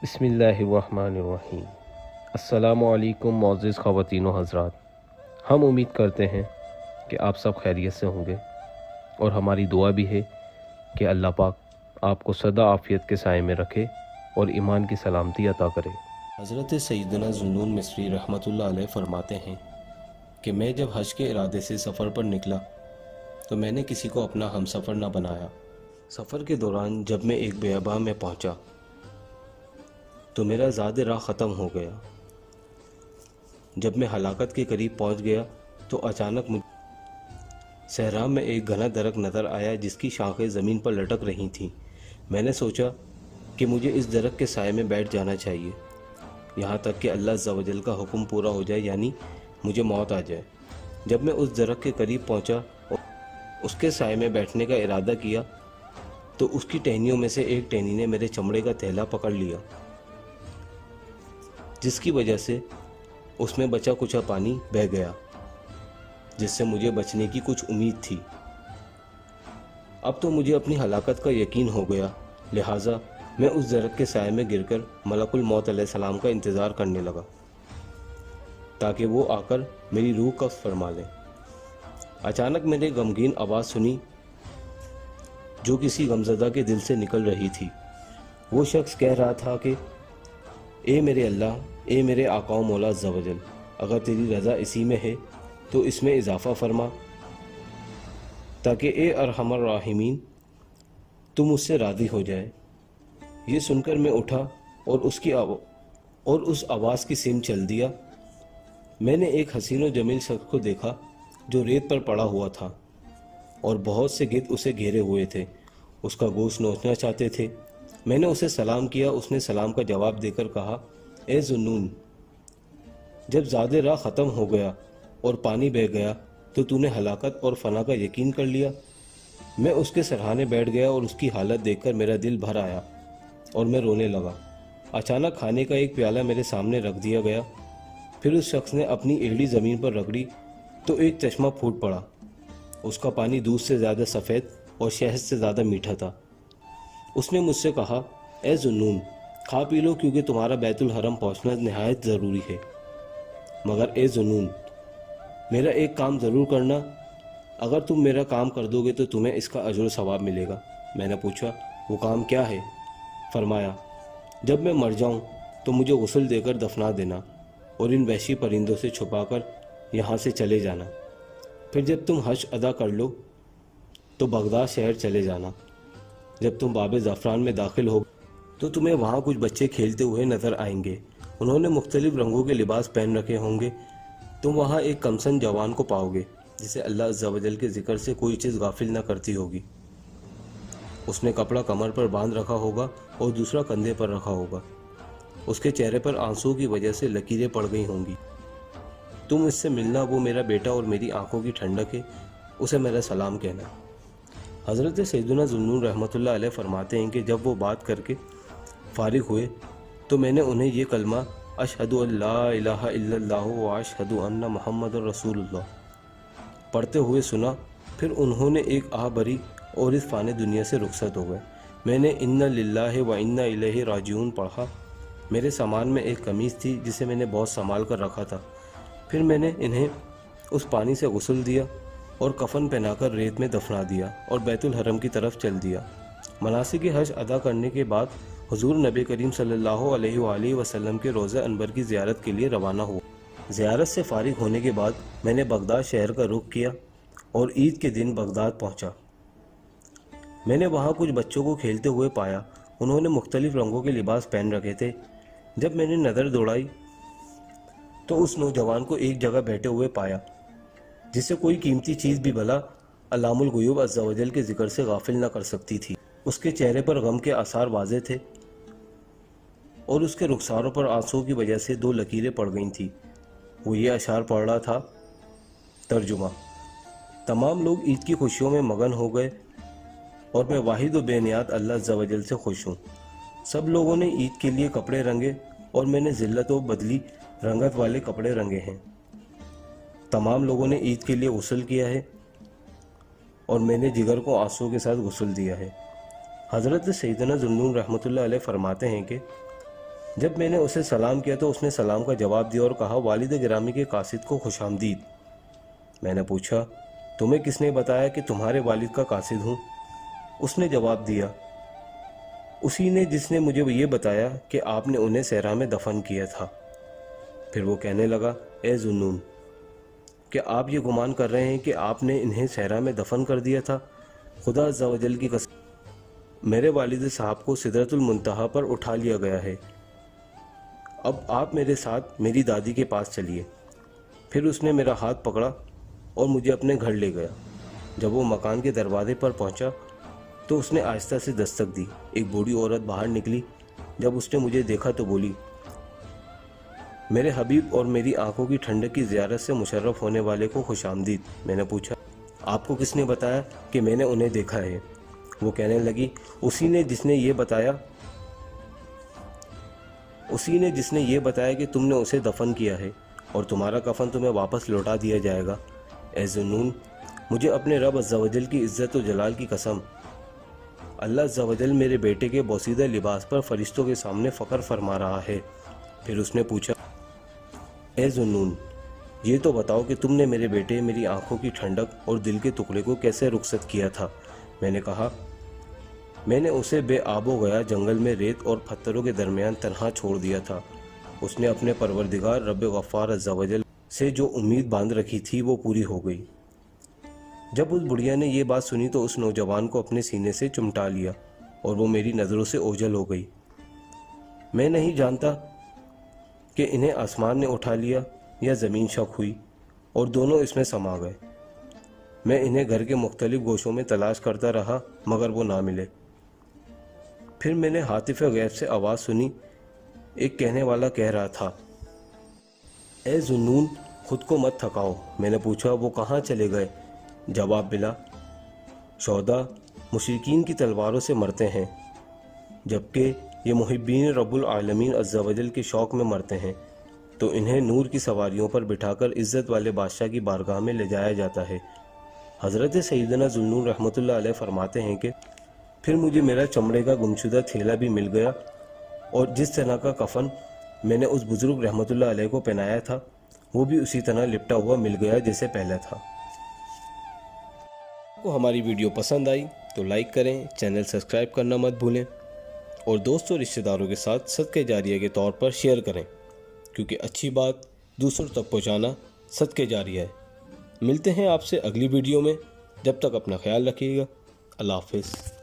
بسم اللہ الرحمن الرحیم۔ السلام علیکم معزز خواتین و حضرات، ہم امید کرتے ہیں کہ آپ سب خیریت سے ہوں گے، اور ہماری دعا بھی ہے کہ اللہ پاک آپ کو سدا عافیت کے سائے میں رکھے اور ایمان کی سلامتی عطا کرے۔ حضرت سیدنا ذوالنون مصری رحمۃ اللہ علیہ فرماتے ہیں کہ میں جب حج کے ارادے سے سفر پر نکلا تو میں نے کسی کو اپنا ہم سفر نہ بنایا۔ سفر کے دوران جب میں ایک بیاباں میں پہنچا تو میرا زاد راہ ختم ہو گیا۔ جب میں ہلاکت کے قریب پہنچ گیا تو اچانک مجھے صحرا میں ایک گھنا درخت نظر آیا جس کی شاخیں زمین پر لٹک رہی تھیں۔ میں نے سوچا کہ مجھے اس درخت کے سائے میں بیٹھ جانا چاہیے یہاں تک کہ اللہ عز و جل کا حکم پورا ہو جائے، یعنی مجھے موت آ جائے۔ جب میں اس درخت کے قریب پہنچا اور اس کے سائے میں بیٹھنے کا ارادہ کیا تو اس کی ٹہنیوں میں سے ایک ٹہنی نے میرے چمڑے کا تھیلا پکڑ لیا، جس کی وجہ سے اس میں بچا کچا پانی بہہ گیا، جس سے مجھے بچنے کی کچھ امید تھی۔ اب تو مجھے اپنی ہلاکت کا یقین ہو گیا، لہٰذا میں اس درخت کے سائے میں گر کر ملک الموت علیہ السلام کا انتظار کرنے لگا تاکہ وہ آ کر میری روح قبض فرما لیں۔ اچانک میں نے غمگین آواز سنی جو کسی غمزدہ کے دل سے نکل رہی تھی۔ وہ شخص کہہ رہا تھا کہ اے میرے اللہ، اے میرے آقا و مولا عز و جل، اگر تیری رضا اسی میں ہے تو اس میں اضافہ فرما تاکہ اے ارحم الراحمین تو مجھ سے راضی ہو جائے۔ یہ سن کر میں اٹھا اور اس آواز کی سمت چل دیا۔ میں نے ایک حسین و جمیل شخص کو دیکھا جو ریت پر پڑا ہوا تھا اور بہت سے گدھ اسے گھیرے ہوئے تھے، اس کا گوشت نوچنا چاہتے تھے۔ میں نے اسے سلام کیا، اس نے سلام کا جواب دے کر کہا، اے ذوالنون، جب زاد راہ ختم ہو گیا اور پانی بہہ گیا تو تو نے ہلاکت اور فنا کا یقین کر لیا۔ میں اس کے سرہانے بیٹھ گیا اور اس کی حالت دیکھ کر میرا دل بھر آیا اور میں رونے لگا۔ اچانک کھانے کا ایک پیالہ میرے سامنے رکھ دیا گیا، پھر اس شخص نے اپنی ایڑی زمین پر رگڑی تو ایک چشمہ پھوٹ پڑا۔ اس کا پانی دودھ سے زیادہ سفید اور شہد سے زیادہ میٹھا تھا۔ اس نے مجھ سے کہا، اے ذوالنون، کھا پی لو کیونکہ تمہارا بیت الحرم پہنچنا نہایت ضروری ہے، مگر اے ذوالنون، میرا ایک کام ضرور کرنا، اگر تم میرا کام کر دو گے تو تمہیں اس کا اجر و ثواب ملے گا۔ میں نے پوچھا، وہ کام کیا ہے؟ فرمایا، جب میں مر جاؤں تو مجھے غسل دے کر دفنا دینا اور ان وحشی پرندوں سے چھپا کر یہاں سے چلے جانا۔ پھر جب تم حج ادا کر لو تو بغداد شہر چلے جانا۔ جب تم باب زعفران میں داخل ہو تو تمہیں وہاں کچھ بچے کھیلتے ہوئے نظر آئیں گے، انہوں نے مختلف رنگوں کے لباس پہن رکھے ہوں گے۔ تم وہاں ایک کمسن جوان کو پاؤ گے جسے اللہ عز و جل کے ذکر سے کوئی چیز غافل نہ کرتی ہوگی۔ اس نے کپڑا کمر پر باندھ رکھا ہوگا اور دوسرا کندھے پر رکھا ہوگا۔ اس کے چہرے پر آنسو کی وجہ سے لکیریں پڑ گئی ہوں گی۔ تم اس سے ملنا، وہ میرا بیٹا اور میری آنکھوں کی ٹھنڈک ہے، اسے میرا سلام کہنا۔ حضرت سیدنا ذوالنون رحمۃ اللہ علیہ فرماتے ہیں کہ جب وہ بات کر کے فارغ ہوئے تو میں نے انہیں یہ کلمہ اشہد ان لا الہ الا اللہ و اشہد ان محمد رسول اللہ پڑھتے ہوئے سنا۔ پھر انہوں نے ایک آہ بھری اور اس فانی دنیا سے رخصت ہو گئے۔ میں نے انا للہ و انا الیہ راجعون پڑھا۔ میرے سامان میں ایک قمیص تھی جسے میں نے بہت سنبھال کر رکھا تھا۔ پھر میں نے انہیں اس پانی سے غسل دیا اور کفن پہنا کر ریت میں دفنا دیا اور بیت الحرم کی طرف چل دیا۔ مناسک حج ادا کرنے کے بعد حضور نبی کریم صلی اللہ علیہ وآلہ وسلم کے روضہ انور کی زیارت کے لیے روانہ ہوا۔ زیارت سے فارغ ہونے کے بعد میں نے بغداد شہر کا رخ کیا اور عید کے دن بغداد پہنچا۔ میں نے وہاں کچھ بچوں کو کھیلتے ہوئے پایا، انہوں نے مختلف رنگوں کے لباس پہن رکھے تھے۔ جب میں نے نظر دوڑائی تو اس نوجوان کو ایک جگہ بیٹھے ہوئے پایا جسے کوئی قیمتی چیز بھی بھلا علام الغیوب عز و جل کے ذکر سے غافل نہ کر سکتی تھی۔ اس کے چہرے پر غم کے آثار واضح تھے اور اس کے رخساروں پر آنسو کی وجہ سے دو لکیریں پڑ گئی تھیں۔ وہ یہ اشعار پڑھ رہا تھا، ترجمہ: تمام لوگ عید کی خوشیوں میں مگن ہو گئے اور میں واحد و بے نیاد اللہ عز و جل سے خوش ہوں۔ سب لوگوں نے عید کے لیے کپڑے رنگے اور میں نے ذلت و بدلی رنگت والے کپڑے رنگے ہیں۔ تمام لوگوں نے عید کے لیے غسل کیا ہے اور میں نے جگر کو آنسو کے ساتھ غسل دیا ہے۔ حضرت سیدنا ذوالنون رحمۃ اللہ علیہ فرماتے ہیں کہ جب میں نے اسے سلام کیا تو اس نے سلام کا جواب دیا اور کہا والد گرامی کے قاصد کو خوش آمدید۔ میں نے پوچھا تمہیں کس نے بتایا کہ تمہارے والد کا قاصد ہوں؟ اس نے جواب دیا اسی نے جس نے مجھے یہ بتایا کہ آپ نے انہیں صحرا میں دفن کیا تھا۔ پھر وہ کہنے لگا اے ذوالنون، کیا آپ یہ گمان کر رہے ہیں کہ آپ نے انہیں صحرا میں دفن کر دیا تھا؟ خدا عز و جل کی قسم، میرے والد صاحب کو سدرۃ المنتہا پر اٹھا لیا گیا ہے۔ اب آپ میرے ساتھ میری دادی کے پاس چلیے۔ پھر اس نے میرا ہاتھ پکڑا اور مجھے اپنے گھر لے گیا۔ جب وہ مکان کے دروازے پر پہنچا تو اس نے آہستہ سے دستک دی۔ ایک بوڑھی عورت باہر نکلی۔ جب اس نے مجھے دیکھا تو بولی میرے حبیب اور میری آنکھوں کی ٹھنڈک کی زیارت سے مشرف ہونے والے کو خوش آمدید۔ میں نے پوچھا آپ کو کس نے بتایا کہ میں نے انہیں دیکھا ہے؟ وہ کہنے لگی اسی نے جس نے یہ بتایا کہ تم نے اسے دفن کیا ہے اور تمہارا کفن تمہیں واپس لوٹا دیا جائے گا۔ اے ذوالنون، مجھے اپنے رب عز و جل کی عزت و جلال کی قسم، اللہ عز و جل میرے بیٹے کے بوسیدہ لباس پر فرشتوں کے سامنے فخر فرما رہا ہے۔ پھر اس نے پوچھا اے ذوالنون، یہ تو بتاؤ کہ تم نے میرے بیٹے، میری آنکھوں کی ٹھنڈک اور دل کے ٹکڑے کو کیسے رخصت کیا تھا؟ میں نے کہا میں نے اسے بے آب و گیا جنگل میں ریت اور پتھروں کے درمیان تنہا چھوڑ دیا تھا۔ اس نے اپنے پروردگار رب غفار عز و جل سے جو امید باندھ رکھی تھی وہ پوری ہو گئی۔ جب اس بڑھیا نے یہ بات سنی تو اس نوجوان کو اپنے سینے سے چمٹا لیا اور وہ میری نظروں سے اوجھل ہو گئی۔ میں نہیں جانتا کہ انہیں آسمان نے اٹھا لیا یا زمین شک ہوئی اور دونوں اس میں سما گئے۔ میں انہیں گھر کے مختلف گوشوں میں تلاش کرتا رہا مگر وہ نہ ملے۔ پھر میں نے ہاتف غیب سے آواز سنی، ایک کہنے والا کہہ رہا تھا اے ذوالنون، خود کو مت تھکاؤ۔ میں نے پوچھا وہ کہاں چلے گئے؟ جواب ملا شہداء مشرکین کی تلواروں سے مرتے ہیں، جبکہ یہ محبین رب العالمین عز و جل کے شوق میں مرتے ہیں، تو انہیں نور کی سواریوں پر بٹھا کر عزت والے بادشاہ کی بارگاہ میں لے جایا جاتا ہے۔ حضرت سیدنا ذوالنون رحمۃ اللہ علیہ فرماتے ہیں کہ پھر مجھے میرا چمڑے کا گمشدہ تھیلا بھی مل گیا اور جس طرح کا کفن میں نے اس بزرگ رحمۃ اللہ علیہ کو پہنایا تھا وہ بھی اسی طرح لپٹا ہوا مل گیا جیسے پہلے تھا۔ آپ کو ہماری ویڈیو پسند آئی تو لائک کریں، چینل سبسکرائب کرنا مت بھولیں اور دوستوں اور رشتہ داروں کے ساتھ صدقہ جاریہ کے طور پر شیئر کریں، کیونکہ اچھی بات دوسروں تک پہنچانا صدقہ جاریہ ہے۔ ملتے ہیں آپ سے اگلی ویڈیو میں، جب تک اپنا خیال رکھیے گا۔ اللہ حافظ۔